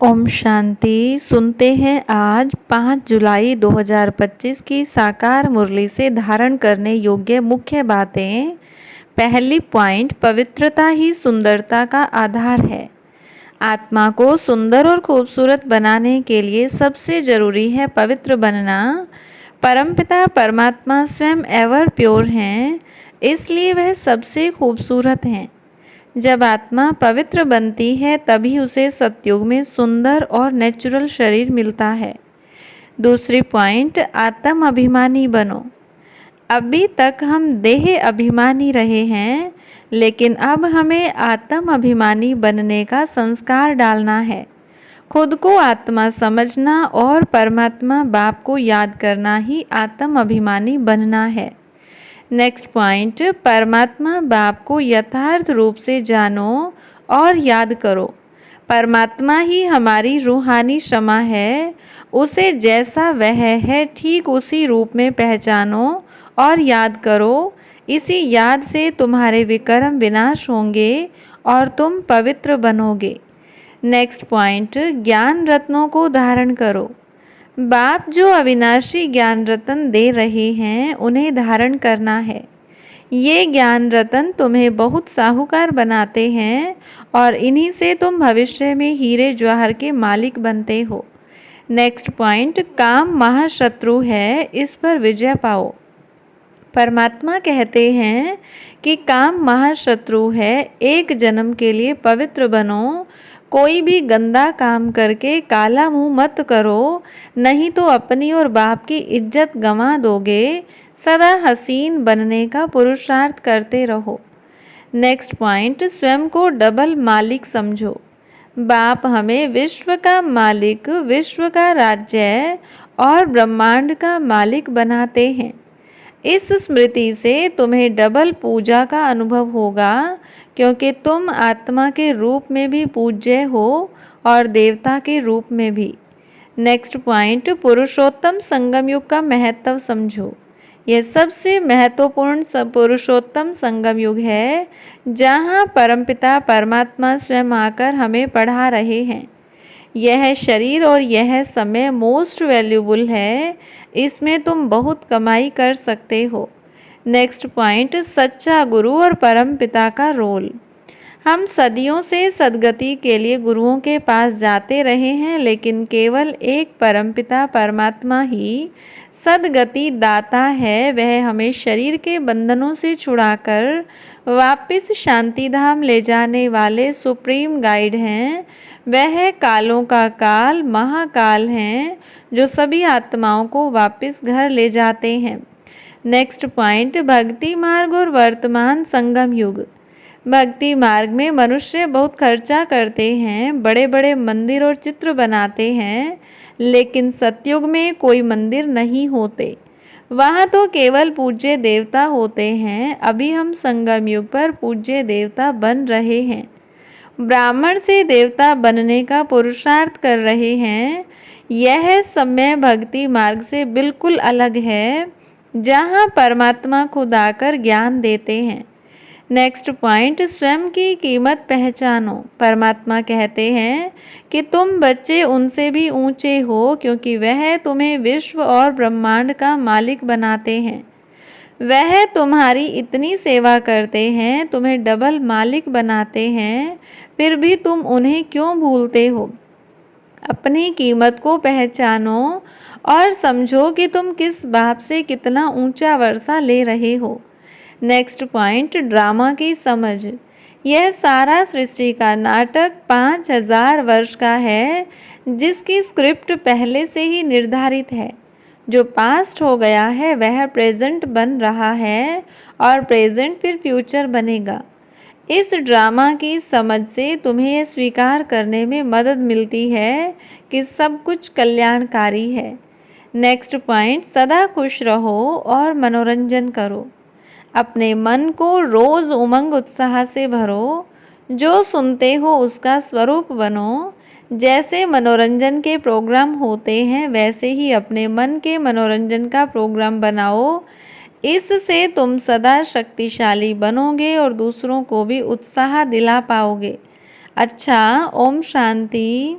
ओम शांति। सुनते हैं आज 5 जुलाई 2025 की साकार मुरली से धारण करने योग्य मुख्य बातें। पहली पॉइंट, पवित्रता ही सुंदरता का आधार है। आत्मा को सुंदर और खूबसूरत बनाने के लिए सबसे जरूरी है पवित्र बनना। परमपिता परमात्मा स्वयं एवर प्योर हैं, इसलिए वह सबसे खूबसूरत हैं। जब आत्मा पवित्र बनती है तभी उसे सतयुग में सुंदर और नेचुरल शरीर मिलता है। दूसरी पॉइंट, आत्म अभिमानी बनो। अभी तक हम देह अभिमानी रहे हैं, लेकिन अब हमें आत्म अभिमानी बनने का संस्कार डालना है। खुद को आत्मा समझना और परमात्मा बाप को याद करना ही आत्म अभिमानी बनना है। नेक्स्ट पॉइंट, परमात्मा बाप को यथार्थ रूप से जानो और याद करो। परमात्मा ही हमारी रूहानी क्षमा है। उसे जैसा वह है ठीक उसी रूप में पहचानो और याद करो। इसी याद से तुम्हारे विकर्म विनाश होंगे और तुम पवित्र बनोगे। नेक्स्ट पॉइंट, ज्ञान रत्नों को धारण करो। बाप जो अविनाशी ज्ञान रतन दे रहे हैं उन्हें धारण करना है। ये ज्ञान रतन तुम्हें बहुत साहूकार बनाते हैं और इन्हीं से तुम भविष्य में हीरे जवाहर के मालिक बनते हो। नेक्स्ट पॉइंट, काम महाशत्रु है, इस पर विजय पाओ। परमात्मा कहते हैं कि काम महाशत्रु है, एक जन्म के लिए पवित्र बनो। कोई भी गंदा काम करके काला मुंह मत करो, नहीं तो अपनी और बाप की इज्जत गंवा दोगे। सदा हसीन बनने का पुरुषार्थ करते रहो। नेक्स्ट पॉइंट, स्वयं को डबल मालिक समझो। बाप हमें विश्व का मालिक, विश्व का राज्य और ब्रह्मांड का मालिक बनाते हैं। इस स्मृति से तुम्हें डबल पूजा का अनुभव होगा, क्योंकि तुम आत्मा के रूप में भी पूज्य हो और देवता के रूप में भी। नेक्स्ट पॉइंट, पुरुषोत्तम संगम युग का महत्व समझो। यह सबसे महत्वपूर्ण पुरुषोत्तम संगम युग है, जहाँ परमपिता परमात्मा स्वयं आकर हमें पढ़ा रहे हैं। यह शरीर और यह समय मोस्ट वैल्यूबल है, इसमें तुम बहुत कमाई कर सकते हो। नेक्स्ट पॉइंट, सच्चा गुरु और परम पिता का रोल। हम सदियों से सदगति के लिए गुरुओं के पास जाते रहे हैं, लेकिन केवल एक परमपिता परमात्मा ही सदगति दाता है। वह हमें शरीर के बंधनों से छुड़ाकर वापस शांति धाम ले जाने वाले सुप्रीम गाइड हैं। वह कालों का काल महाकाल हैं, जो सभी आत्माओं को वापस घर ले जाते हैं। नेक्स्ट पॉइंट, भक्ति मार्ग और वर्तमान संगम युग। भक्ति मार्ग में मनुष्य बहुत खर्चा करते हैं, बड़े बड़े मंदिर और चित्र बनाते हैं, लेकिन सतयुग में कोई मंदिर नहीं होते। वहाँ तो केवल पूज्य देवता होते हैं। अभी हम संगम युग पर पूज्य देवता बन रहे हैं। ब्राह्मण से देवता बनने का पुरुषार्थ कर रहे हैं। यह समय भक्ति मार्ग से बिल्कुल अलग है, जहाँ परमात्मा खुद आकर ज्ञान देते हैं। नेक्स्ट पॉइंट, स्वयं की कीमत पहचानो। परमात्मा कहते हैं कि तुम बच्चे उनसे भी ऊंचे हो, क्योंकि वह तुम्हें विश्व और ब्रह्मांड का मालिक बनाते हैं। वह तुम्हारी इतनी सेवा करते हैं, तुम्हें डबल मालिक बनाते हैं, फिर भी तुम उन्हें क्यों भूलते हो? अपनी कीमत को पहचानो और समझो कि तुम किस बाप से कितना ऊंचा वर्षा ले रहे हो। नेक्स्ट पॉइंट, ड्रामा की समझ। यह सारा सृष्टि का नाटक 5000 वर्ष का है, जिसकी स्क्रिप्ट पहले से ही निर्धारित है। जो पास्ट हो गया है वह प्रेजेंट बन रहा है और प्रेजेंट फिर फ्यूचर बनेगा। इस ड्रामा की समझ से तुम्हें यह स्वीकार करने में मदद मिलती है कि सब कुछ कल्याणकारी है। नेक्स्ट पॉइंट, सदा खुश रहो और मनोरंजन करो। अपने मन को रोज़ उमंग उत्साह से भरो। जो सुनते हो उसका स्वरूप बनो। जैसे मनोरंजन के प्रोग्राम होते हैं, वैसे ही अपने मन के मनोरंजन का प्रोग्राम बनाओ। इससे तुम सदा शक्तिशाली बनोगे और दूसरों को भी उत्साह दिला पाओगे। अच्छा, ओम शांति।